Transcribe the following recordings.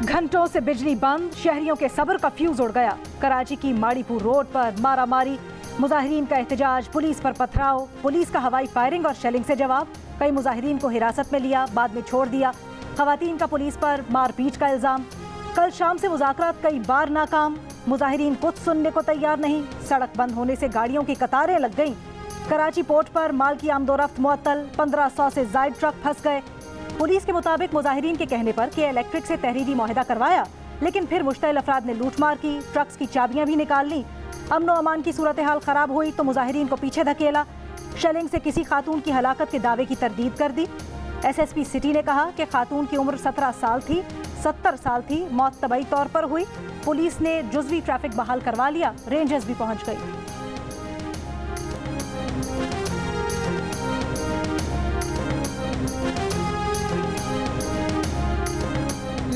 घंटों से बिजली बंद, शहरियों के सब्र का फ्यूज उड़ गया। कराची की माड़ीपुर रोड पर मारामारी, मुजाहिरीन का एहतजाज, पुलिस पर पथराव, पुलिस का हवाई फायरिंग और शेलिंग से जवाब। कई मुजाहिरीन को हिरासत में लिया, बाद में छोड़ दिया। खवातीन का पुलिस पर मारपीट का इल्जाम। कल शाम से मुज़ाकरात कई बार नाकाम, मुजाहिरीन कुछ सुनने को तैयार नहीं। सड़क बंद होने से गाड़ियों की कतारें लग गईं। कराची पोर्ट पर माल की आमदोरफ्त मुअत्तल, 1500 से जायद ट्रक फंस गए। पुलिस के मुताबिक मुजाहिरीन के कहने पर के इलेक्ट्रिक से तहरीरी मुआहदा करवाया, लेकिन फिर मुश्तइल अफराद ने लूटमार की, ट्रक्स की चाबियां भी निकाल लीं। अमन व अमान की सूरत हाल खराब हुई तो मुजाहिरीन को पीछे धकेला। शेलिंग से किसी खातून की हलाकत के दावे की तरदीद कर दी। SSP सिटी ने कहा कि खातून की उम्र 17 साल थी, 70 साल थी, मौत तबई तौर पर हुई। पुलिस ने जुज़वी ट्रैफिक बहाल करवा लिया, रेंजर्स भी पहुंच गई।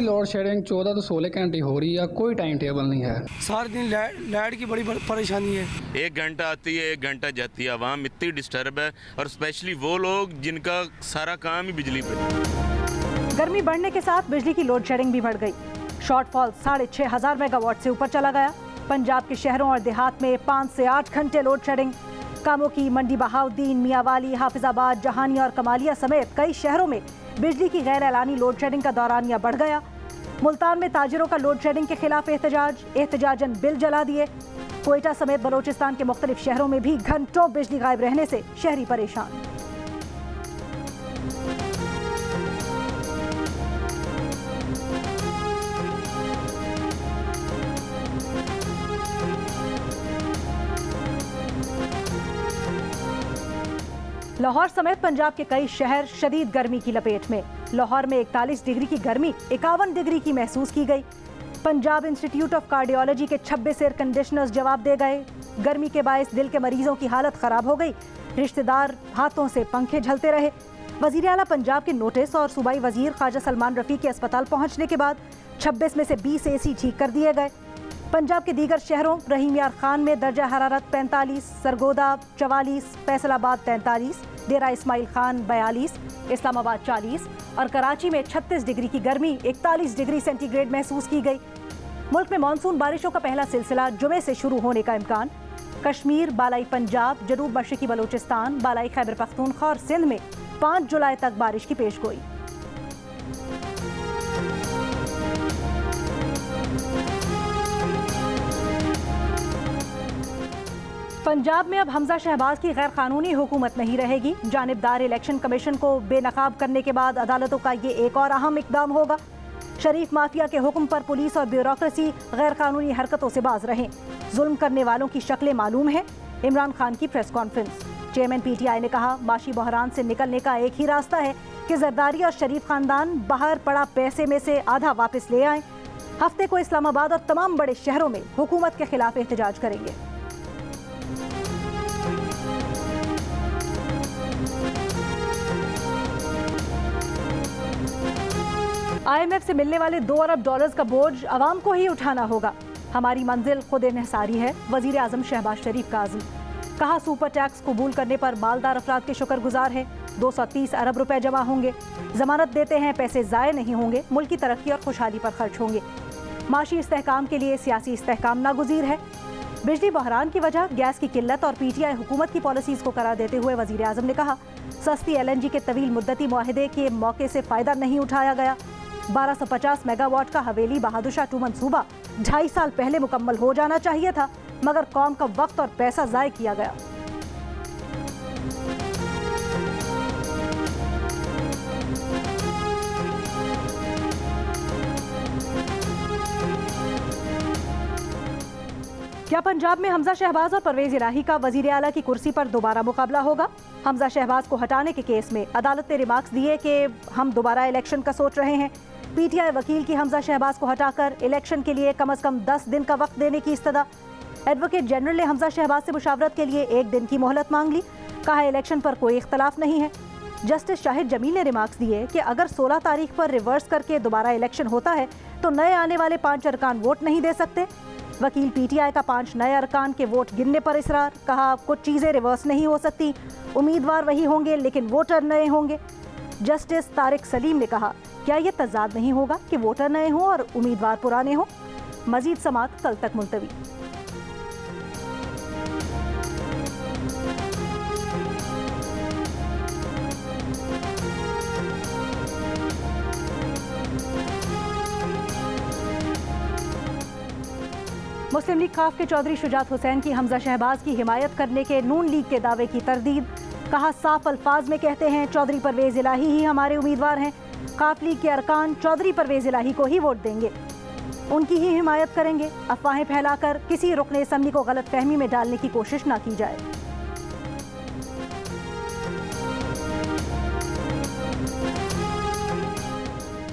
लोड शेडिंग 14 तो 16 घंटे हो रही है, कोई टाइम टेबल नहीं है। सारे दिन लाइट की बड़ी परेशानी है। 1 घंटा आती है, 1 घंटा जाती है। आवाम इतनी डिस्टर्ब है, और स्पेशली वो लोग जिनका सारा काम ही बिजली पे। गर्मी बढ़ने के साथ बिजली की लोड शेडिंग भी बढ़ गई। शॉर्टफॉल 6500 मेगावाट से ऊपर चला गया। पंजाब के शहरों और देहात में 5 से 8 घंटे लोड शेडिंग। कामों की मंडी बहाउद्दीन, मियांवाली, हाफिजाबाद, जहानिया और कमालिया समेत कई शहरों में बिजली की गैर एलानी लोड शेडिंग का दौरानिया बढ़ गया। मुल्तान में ताजिरों का लोड शेडिंग के खिलाफ एहतजाजन बिल जला दिए। कोयटा समेत बलोचिस्तान के मुख्तलिफ शहरों में भी घंटों बिजली गायब रहने से शहरी परेशान। लाहौर समेत पंजाब के कई शहर शदीद गर्मी की लपेट में। लाहौर में 41 डिग्री की गर्मी 51 डिग्री की महसूस की गई। पंजाब इंस्टीट्यूट ऑफ कार्डियोलॉजी के 26 एयर कंडीशनर्स जवाब दे गए। गर्मी के बायस दिल के मरीजों की हालत खराब हो गई। रिश्तेदार हाथों से पंखे झलते रहे। वजीर आला पंजाब के नोटिस और सूबाई वजीर ख्वाजा सलमान रफ़ी के अस्पताल पहुंचने के बाद 26 में से 20 AC ठीक कर दिए गए। पंजाब के दीगर शहरों रहीम यार खान में दर्जा हरारत 45, सरगोदा 44, फैसलाबाद 43, डेरा इस्माइल खान 42, इस्लामाबाद 40 और कराची में 36 डिग्री की गर्मी 41 डिग्री सेंटीग्रेड महसूस की गई। मुल्क में मानसून बारिशों का पहला सिलसिला जुमे से शुरू होने का इम्कान। कश्मीर, बालाई पंजाब, जनूब मशरकी बलूचिस्तान, बालाई खैबर पख्तूनख्वा और सिंध में 5 जुलाई तक बारिश की पेशगोई। पंजाब में अब हमजा शहबाज की गैर कानूनी हुकूमत नहीं रहेगी। जानिबदार इलेक्शन कमीशन को बेनकाब करने के बाद अदालतों का ये एक और अहम इकदाम होगा। शरीफ माफिया के हुक्म पर पुलिस और ब्यूरोक्रेसी गैर कानूनी हरकतों से बाज रहें। जुल्म करने वालों की शक्लें मालूम है। इमरान खान की प्रेस कॉन्फ्रेंस। चेयरमैन PTI ने कहा, माशी बहरान से निकलने का एक ही रास्ता है कि जरदारी और शरीफ खानदान बाहर पड़ा पैसे में से आधा वापस ले आए। हफ्ते को इस्लामाबाद और तमाम बड़े शहरों में हुकूमत के खिलाफ एहतजाज करेंगे। IMF से मिलने वाले $2 अरब का बोझ अवाम को ही उठाना होगा। हमारी मंजिल खुद इन्हिसारी है, वजीर आजम शहबाज शरीफ का आज़म। कहा, सुपर टैक्स कबूल करने पर मालदार अफराद के शुक्रगुजार हैं। 230 अरब रुपए जमा होंगे। जमानत देते हैं, पैसे ज़ाय नहीं होंगे, मुल्क की तरक्की और खुशहाली पर खर्च होंगे। माशी इस्तेहकाम के लिए सियासी इस्तेहकाम नागुज़ीर है। बिजली बहरान की वजह गैस की किल्लत और PTI हुकूमत की पॉलिसीज़ को करार देते हुए वजीर आजम ने कहा, सस्ती LNG के तवील मुद्दती मुआहदे के मौके से फ़ायदा नहीं उठाया गया। 1250 मेगावाट का हवेली बहादुर 2 मंसूबा 2.5 साल पहले मुकम्मल हो जाना चाहिए था, मगर कौम का वक्त और पैसा ज़ाय किया गया। क्या पंजाब में हमजा शहबाज और परवेज इलाही का वजीर आला की कुर्सी पर दोबारा मुकाबला होगा? हमजा शहबाज को हटाने के केस में अदालत ने रिमार्क्स दिए कि हम दोबारा इलेक्शन का सोच रहे हैं। PTI वकील की हमजा शहबाज को हटाकर इलेक्शन के लिए कम से कम 10 दिन का वक्त देने की इस्तदा। एडवोकेट जनरल ने हमजा शहबाज से मुशावरत के लिए 1 दिन की मोहलत मांग ली। कहा, इलेक्शन पर कोई इख्तलाफ नहीं है। जस्टिस शाहिद जमील ने रिमार्क्स दिए कि अगर 16 तारीख पर रिवर्स करके दोबारा इलेक्शन होता है तो नए आने वाले 5 अरकान वोट नहीं दे सकते। वकील PTI का 5 नए अरकान के वोट गिनने पर इसरार। कहा, कुछ चीज़ें रिवर्स नहीं हो सकती, उम्मीदवार वही होंगे लेकिन वोटर नए होंगे। जस्टिस तारिक सलीम ने कहा, क्या ये तजाद नहीं होगा कि वोटर नए हों और उम्मीदवार पुराने हों? मजीद समाअत कल तक मुलतवी। मुस्लिम लीग खाफ के चौधरी शुजात हुसैन की हमजा शहबाज की हिमायत करने के नून लीग के दावे की तरदीद। कहा, साफ अल्फाज में कहते हैं चौधरी परवेज इलाही ही हमारे उम्मीदवार हैं। खाफ लीग के अरकान चौधरी परवेज इलाही को ही वोट देंगे, उनकी ही हिमायत करेंगे। अफवाहें फैलाकर किसी रुकने असम्बली को गलत फहमी में डालने की कोशिश न की जाए।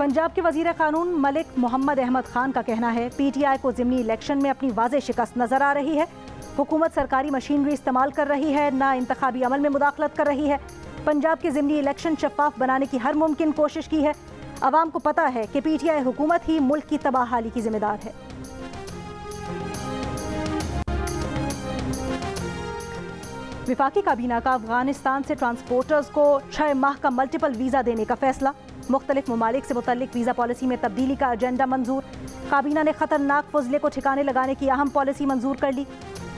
पंजाब के वजीर कानून मलिक मोहम्मद अहमद खान का कहना है, पीटीआई को ज़िमनी इलेक्शन में अपनी वाज़ेह शिकस्त नजर आ रही है। हुकूमत सरकारी मशीनरी इस्तेमाल कर रही है, ना इंतखाबी अमल में मुदाखलत कर रही है। पंजाब के ज़िमनी इलेक्शन शफाफ बनाने की हर मुमकिन कोशिश की है। अवाम को पता है कि पीटीआई हुकूमत ही मुल्क की तबाहाली की जिम्मेदार है। विफाकी काबीना का अफगानिस्तान से ट्रांसपोर्टर्स को 6 माह का मल्टीपल वीज़ा देने का फैसला। मुख्तलिफ ममालिक से मुतल्लिक वीज़ा पॉलिसी में तब्दीली का एजेंडा मंजूर। काबीना ने खतरनाक फजले को ठिकाने लगाने की अहम पॉलिसी मंजूर कर ली।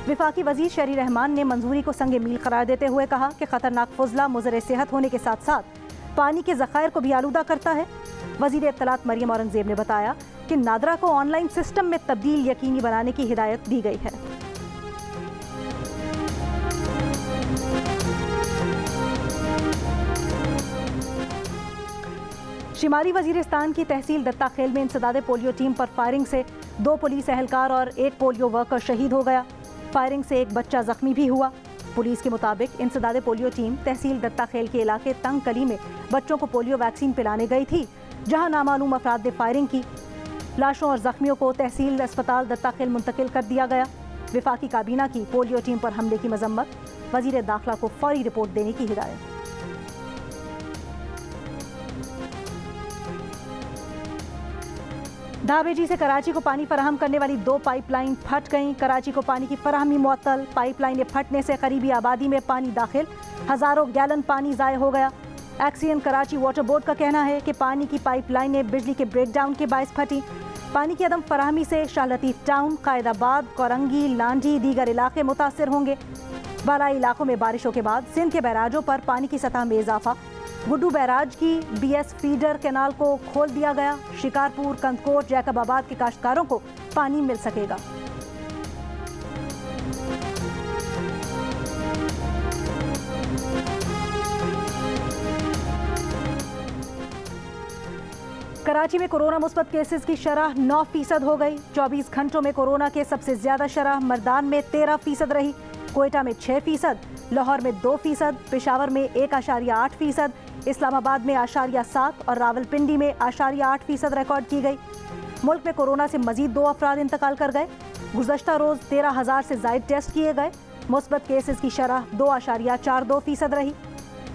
विफाकी वजीर शहरी रहमान ने मंजूरी को संगे मील करार देते हुए कहा कि खतरनाक फजला मुज़र सेहत होने के साथ साथ पानी के ज़खायर को भी आलूदा करता है। वजीर इत्तलात मरियम औरंगजेब ने बताया कि नादरा को ऑनलाइन सिस्टम में तब्दील यकीनी बनाने की हिदायत दी गई है। शिमाली वजीरिस्तान की तहसील दत्ताखेल में इंसदादे पोलियो टीम पर फायरिंग से 2 पुलिस एहलकार और 1 पोलियो वर्कर शहीद हो गया। फायरिंग से 1 बच्चा जख्मी भी हुआ। पुलिस के मुताबिक इंसदादे पोलियो टीम तहसील दत्ताखेल के इलाके तंग कली में बच्चों को पोलियो वैक्सीन पिलाने गई थी, जहां नामालूम अफराद ने फायरिंग की। लाशों और जख्मियों को तहसील अस्पताल दत्ताखेल मुंतकिल कर दिया गया। विफाकी काबीना की पोलियो टीम पर हमले की मजम्मत। वजीर दाखिला को फौरी रिपोर्ट देने की हिदायत। धाबेजी से कराची को पानी फराहम करने वाली 2 पाइपलाइन फट गईं। कराची को पानी की फराहमी मुअत्तल। पाइपलाइनें फटने से करीबी आबादी में पानी दाखिल, हज़ारों गैलन पानी ज़ाय हो गया। एक्सीएन कराची वाटर बोर्ड का कहना है कि पानी की पाइपलाइनें बिजली के ब्रेकडाउन के बायस फटी। पानी की अदम फराहमी से शाह लतीफ़ टाउन, कायदाबाद, कोरंगी, लांडी दीगर इलाके मुतासर होंगे। बालाई इलाकों में बारिशों के बाद सिंध के बैराजों पर पानी की सतह में इजाफा। गुड्डू बैराज की बीएस फीडर कैनाल को खोल दिया गया। शिकारपुर, कंदकोट, जैकबाबाद के काश्तकारों को पानी मिल सकेगा। कराची में कोरोना मुस्बत केसेस की शरह 9% हो गई। 24 घंटों में कोरोना के सबसे ज्यादा शरह मर्दान में 13% रही, कोयटा में 6%, लाहौर में 2%, पेशावर में 1.8%, इस्लामाबाद में 8.7 और रावलपिंडी में 8.8% रिकॉर्ड की गई। मुल्क में कोरोना से मजीद 2 अफराद इंतकाल कर गए। गुज़श्ता रोज़ 13,000 से ज़ायद टेस्ट किए गए। मुस्बत केसेस की शरह 2.42% रही।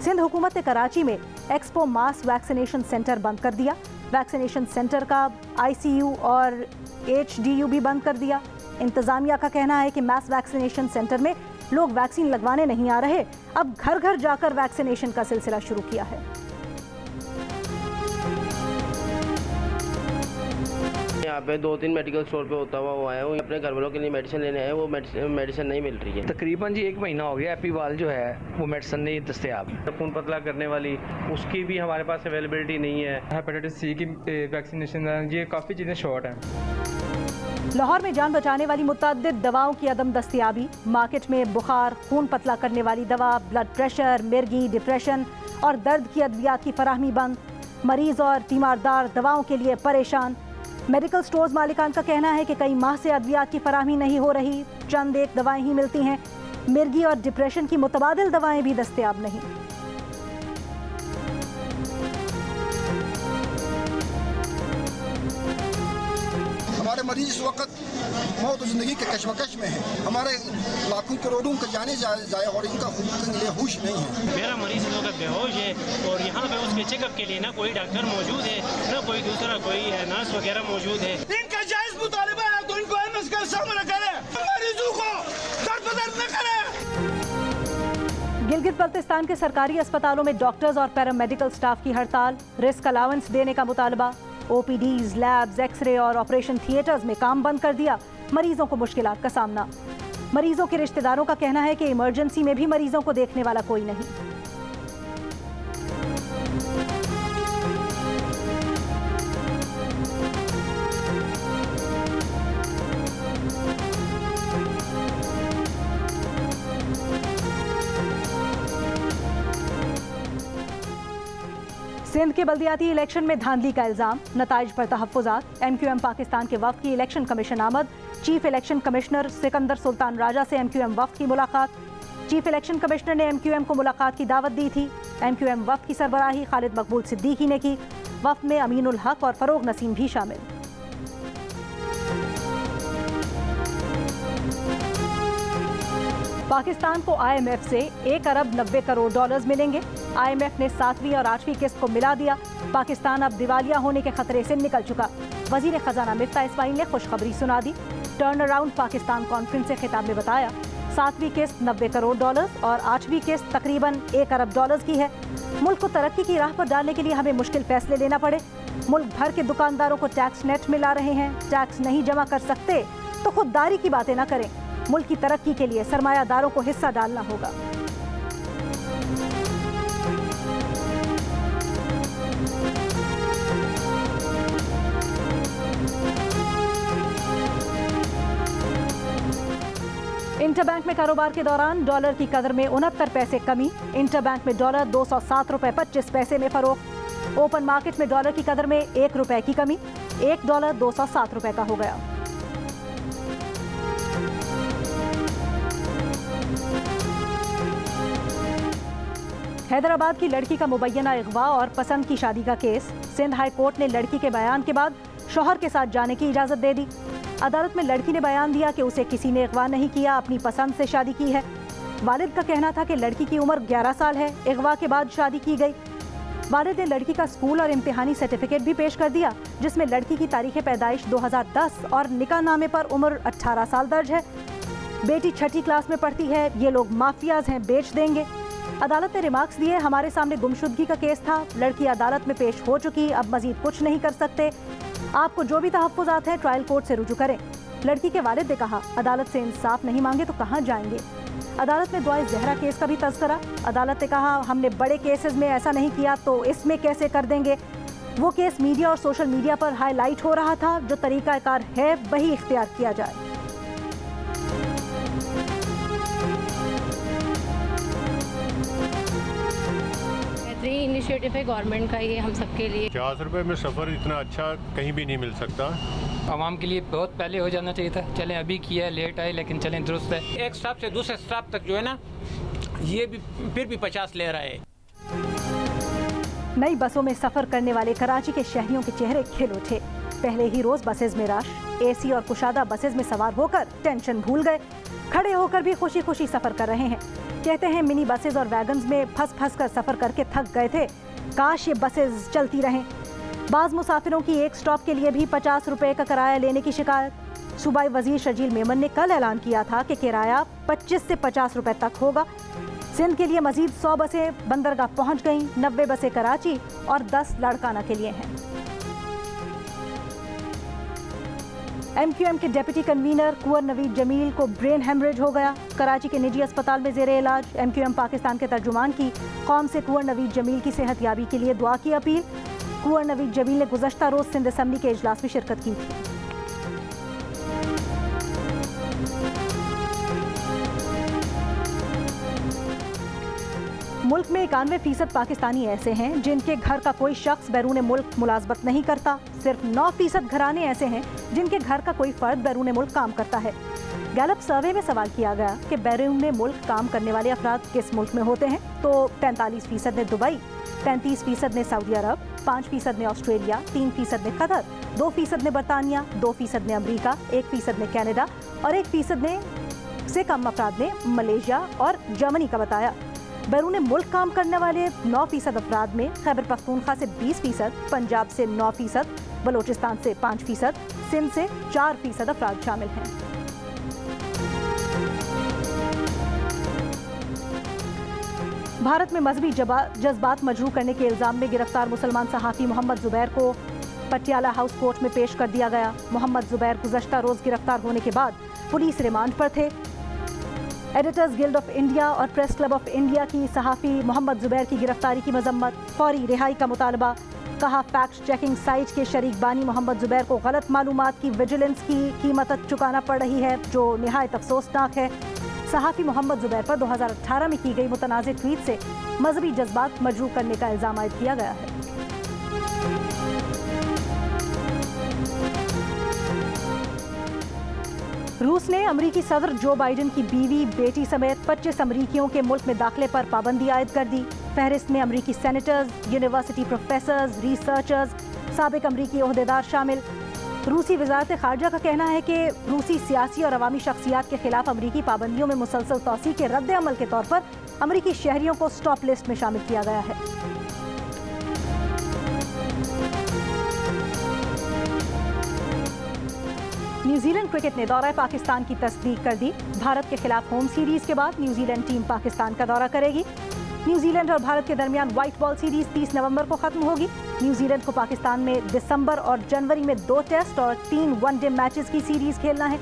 सिंध हुकूमत ने कराची में एक्सपो मास वैक्सीनेशन सेंटर बंद कर दिया। वैक्सीनेशन सेंटर का ICU और HDU भी बंद कर दिया। इंतज़ामिया का कहना है कि मास वैक्सीनेशन सेंटर में लोग वैक्सीन लगवाने नहीं आ रहे, अब घर घर जाकर वैक्सीनेशन का सिलसिला शुरू किया है। यहाँ पे 2-3 मेडिकल स्टोर पे होता हुआ आया हूँ, अपने घर वालों के लिए मेडिसिन लेने आए, वो मेडिसिन नहीं मिल रही है। तकरीबन जी 1 महीना हो गया, एपीवाल जो है वो मेडिसिन नहीं दस्तयाब। खून पतला करने वाली उसकी भी हमारे पास अवेलेबिलिटी नहीं है। हेपेटाइटिस C की वैक्सीनेशन ये काफ़ी चीज़ें शॉर्ट हैं। लाहौर में जान बचाने वाली मुतअद्दिद दवाओं की अदम दस्तयाबी। मार्केट में बुखार, खून पतला करने वाली दवा, ब्लड प्रेशर, मिर्गी, डिप्रेशन और दर्द की अद्वियात की फराहमी बंद। मरीज और तीमारदार दवाओं के लिए परेशान। मेडिकल स्टोर्स मालिकान का कहना है कि कई माह से अद्वियात की फराहमी नहीं हो रही, चंद एक दवाएं ही मिलती हैं। मिर्गी और डिप्रेशन की मुतबादिल दवाएं भी दस्तयाब नहीं। हमारे मरीज इस वक्त मौत और ज़िंदगी के कशमकश में है। हमारे लाखों करोड़ों का जाने जाया और इनका लिए होश नहीं है। मेरा मरीज इस वक्त बेहोश है और यहाँ पे उसके चेकअप के लिए ना कोई डॉक्टर मौजूद है, ना कोई दूसरा कोई नर्स वगैरह मौजूद है। इनका जायज मुतालिबा है तो इनको MS का सामना करे, मरीजों को दर्द न करे। गिलगित बल्तिस्तान के सरकारी अस्पतालों में डॉक्टर्स और पैरामेडिकल स्टाफ की हड़ताल, रिस्क अलाउंस देने का मुतालबा। ओपीडीज, लैब्स, एक्सरे और ऑपरेशन थिएटर्स में काम बंद कर दिया, मरीजों को मुश्किलात का सामना। मरीजों के रिश्तेदारों का कहना है कि इमरजेंसी में भी मरीजों को देखने वाला कोई नहीं। सिंध के बल्दियाती इलेक्शन में धांधली का इल्जाम, नताइज पर तहफ्फुज़ात। MQM पाकिस्तान के वफ्द की इलेक्शन कमीशन आमद, chief election commissioner Sikandar Sultan Raja से MQM वफ्द की मुलाकात। चीफ इलेक्शन कमिश्नर ने MQM को मुलाकात की दावत दी थी। MQM वफ्द की सरबराही खालिद मकबूल सिद्दीकी ने की। वफ्द में अमीनुल हक और फरोग नसीम भी शामिल। पाकिस्तान को IMF से 1 अरब 90 करोड़ डॉलर्स मिलेंगे। IMF ने 7वीं और 8वीं किस्त को मिला दिया। पाकिस्तान अब दिवालिया होने के खतरे से निकल चुका। वजीर खजाना मिफ्ता इस्माइल ने खुशखबरी सुना दी। टर्न अराउंड पाकिस्तान कॉन्फ्रेंस से खिताब में बताया, 7वीं किस्त 90 करोड़ डॉलर्स और 8वीं किस्त तकरीबन 1 अरब डॉलर्स की है। मुल्क को तरक्की की राह पर डालने के लिए हमें मुश्किल फैसले लेना पड़े। मुल्क भर के दुकानदारों को टैक्स नेट मिला रहे हैं। टैक्स नहीं जमा कर सकते तो खुददारी की बातें न करें। मुल्क की तरक्की के लिए सरमायादारों को हिस्सा डालना होगा। इंटरबैंक में कारोबार के दौरान डॉलर की कदर में 69 पैसे कमी। इंटरबैंक में डॉलर 207 रुपए 25 पैसे में फरोख्त। ओपन मार्केट में डॉलर की कदर में 1 रुपए की कमी, 1 डॉलर 207 रुपए का हो गया। हैदराबाद की लड़की का मुबैना अगवा और पसंद की शादी का केस। सिंध हाई कोर्ट ने लड़की के बयान के बाद शौहर के साथ जाने की इजाज़त दे दी। अदालत में लड़की ने बयान दिया कि उसे किसी ने अगवा नहीं किया, अपनी पसंद से शादी की है। वालिद का कहना था कि लड़की की उम्र 11 साल है, अगवा के बाद शादी की गई। वालिद ने लड़की का स्कूल और इम्तिहानी सर्टिफिकेट भी पेश कर दिया, जिसमें लड़की की तारीख पैदाइश 2010 और निकाह नामे पर उम्र 18 साल दर्ज है। बेटी 6ठी क्लास में पढ़ती है। ये लोग माफियाज हैं, बेच देंगे। अदालत ने रिमार्क्स दिए, हमारे सामने गुमशुदगी का केस था, लड़की अदालत में पेश हो चुकी, अब मजीद कुछ नहीं कर सकते। आपको जो भी तहफ्फुज़ात हैं ट्रायल कोर्ट से रुजू करें। लड़की के वालिद ने कहा, अदालत से इंसाफ नहीं मांगे तो कहाँ जाएंगे। अदालत में दुआए ज़हरा केस का भी तज़किरा। अदालत ने कहा, हमने बड़े केसेस में ऐसा नहीं किया तो इसमें कैसे कर देंगे। वो केस मीडिया और सोशल मीडिया पर हाईलाइट हो रहा था, जो तरीक़ाकार है वही इख्तियार किया जाए। इनिशिएटिव है गवर्नमेंट का, ये हम सबके लिए। 50 रुपए में सफ़र इतना अच्छा कहीं भी नहीं मिल सकता। आवाम के लिए बहुत पहले हो जाना चाहिए था। चलें अभी किया है, लेट आए, लेकिन चलें दुरुस्त है। एक स्टॉप से दूसरे स्टॉप तक जो है ना, ये भी फिर भी 50 ले रहा है। नई बसों में सफर करने वाले कराची के शहरियों के चेहरे खिल उठे। पहले ही रोज बसेज में रश, AC और कुशादा बसेज में सवार होकर टेंशन भूल गए। खड़े होकर भी खुशी खुशी सफर कर रहे हैं। कहते हैं मिनी बसेज और वैगन्स में फंस कर सफर करके थक गए थे, काश ये बसेज चलती रहें। बाज़ मुसाफिरों की एक स्टॉप के लिए भी 50 रुपए का किराया लेने की शिकायत। सूबाई वजीर शजील मेमन ने कल ऐलान किया था कि किराया 25 से 50 रुपए तक होगा। सिंध के लिए मजीद 100 बसें बंदरगाह पहुंच गईं, 90 बसें कराची और 10 लाड़काना के लिए हैं। MQM के डिप्टी कन्वीनर कुंवर नवीद जमील को ब्रेन हेमरेज हो गया, कराची के निजी अस्पताल में जेर इलाज। MQM पाकिस्तान के तर्जुमान की कौम से कुंवर नवीद जमील की सेहत याबी के लिए दुआ की अपील। कुंवर नवीद जमील ने गुज़श्ता रोज सिंध असम्बली के इजलास में शिरकत की थी। मुल्क में 91% पाकिस्तानी ऐसे हैं जिनके घर का कोई शख्स बैरून मुल्क मुलाजमत नहीं करता। सिर्फ 9% घराने ऐसे हैं जिनके घर का कोई फर्द बैरून मुल्क काम करता है। गैलप सर्वे में सवाल किया गया कि बैरून मुल्क काम करने वाले अफराद किस मुल्क में होते हैं, तो 43% ने दुबई, 33% ने सऊदी अरब, 5% ने ऑस्ट्रेलिया, 3% ने कतर, 2% ने बरतानिया, 2% ने अमरीका, 1% ने कनाडा और 1% ने से कम अफराद ने मलेशिया और जर्मनी का बताया। बैरून मुल्क काम करने वाले 9% अफराद में खैबर पख्तूनख्वा से 20%, पंजाब से 9%, बलोचिस्तान से 5%, सिंध से 4% अफराद शामिल हैं। भारत में मजहबी जज्बात मजरूह करने के इल्जाम में गिरफ्तार मुसलमान सहाफ़ी मोहम्मद जुबैर को पटियाला हाउस कोर्ट में पेश कर दिया गया। मोहम्मद जुबैर गुज़श्ता रोज़ गिरफ्तार होने के बाद पुलिस रिमांड पर थे। एडिटर्स गिल्ड ऑफ इंडिया और प्रेस क्लब ऑफ इंडिया की सहाफ़ी मोहम्मद जुबैर की गिरफ्तारी की मजम्मत, फौरी रिहाई का मुतालबा। कहा, फैक्ट चेकिंग साइट के शरीक बानी मोहम्मद जुबैर को गलत मालूमात की विजिलेंस की कीमत चुकाना पड़ रही है, जो निहायत अफसोसनाक है। सहाफ़ी मोहम्मद जुबैर पर 2018 में की गई मुतनाज़ ट्वीट से मजहबी जज्बात मजरूह करने का इल्ज़ाम आयद किया गया है। रूस ने अमरीकी सदर जो बाइडेन की बीवी, बेटी समेत 25 अमरीकियों के मुल्क में दाखिले पर पाबंदी आयद कर दी। फहरिस्त में अमरीकी सेनेटर्स, यूनिवर्सिटी प्रोफेसर्स, रिसर्चर्स, साबिक अमरीकी ओहदेदार शामिल। रूसी वजारत खारजा का कहना है कि रूसी सियासी और अवामी शख्सियात के खिलाफ अमरीकी पाबंदियों में मुसलसल तौसी के रद्द अमल के तौर पर अमरीकी शहरियों को स्टॉप लिस्ट में शामिल किया गया है। न्यूजीलैंड क्रिकेट ने दौरा पाकिस्तान की तस्दीक कर दी। भारत के खिलाफ होम सीरीज के बाद न्यूजीलैंड टीम पाकिस्तान का दौरा करेगी। न्यूजीलैंड और भारत के दरमियान व्हाइट बॉल सीरीज 30 नवंबर को खत्म होगी। न्यूजीलैंड को पाकिस्तान में दिसंबर और जनवरी में 2 टेस्ट और 3 वनडे मैचेस की सीरीज खेलना है।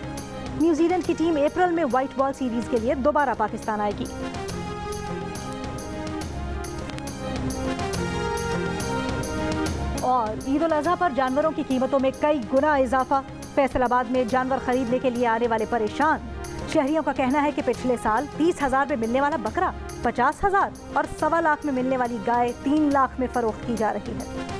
न्यूजीलैंड की टीम अप्रैल में व्हाइट बॉल सीरीज के लिए दोबारा पाकिस्तान आएगी। और ईद उल अजहा पर जानवरों की कीमतों में कई गुना इजाफा। फैसलाबाद में जानवर खरीदने के लिए आने वाले परेशान। शहरियों का कहना है कि पिछले साल 30,000 में मिलने वाला बकरा 50,000 और 1.25 लाख में मिलने वाली गाय 3 लाख में फरोख्त की जा रही है।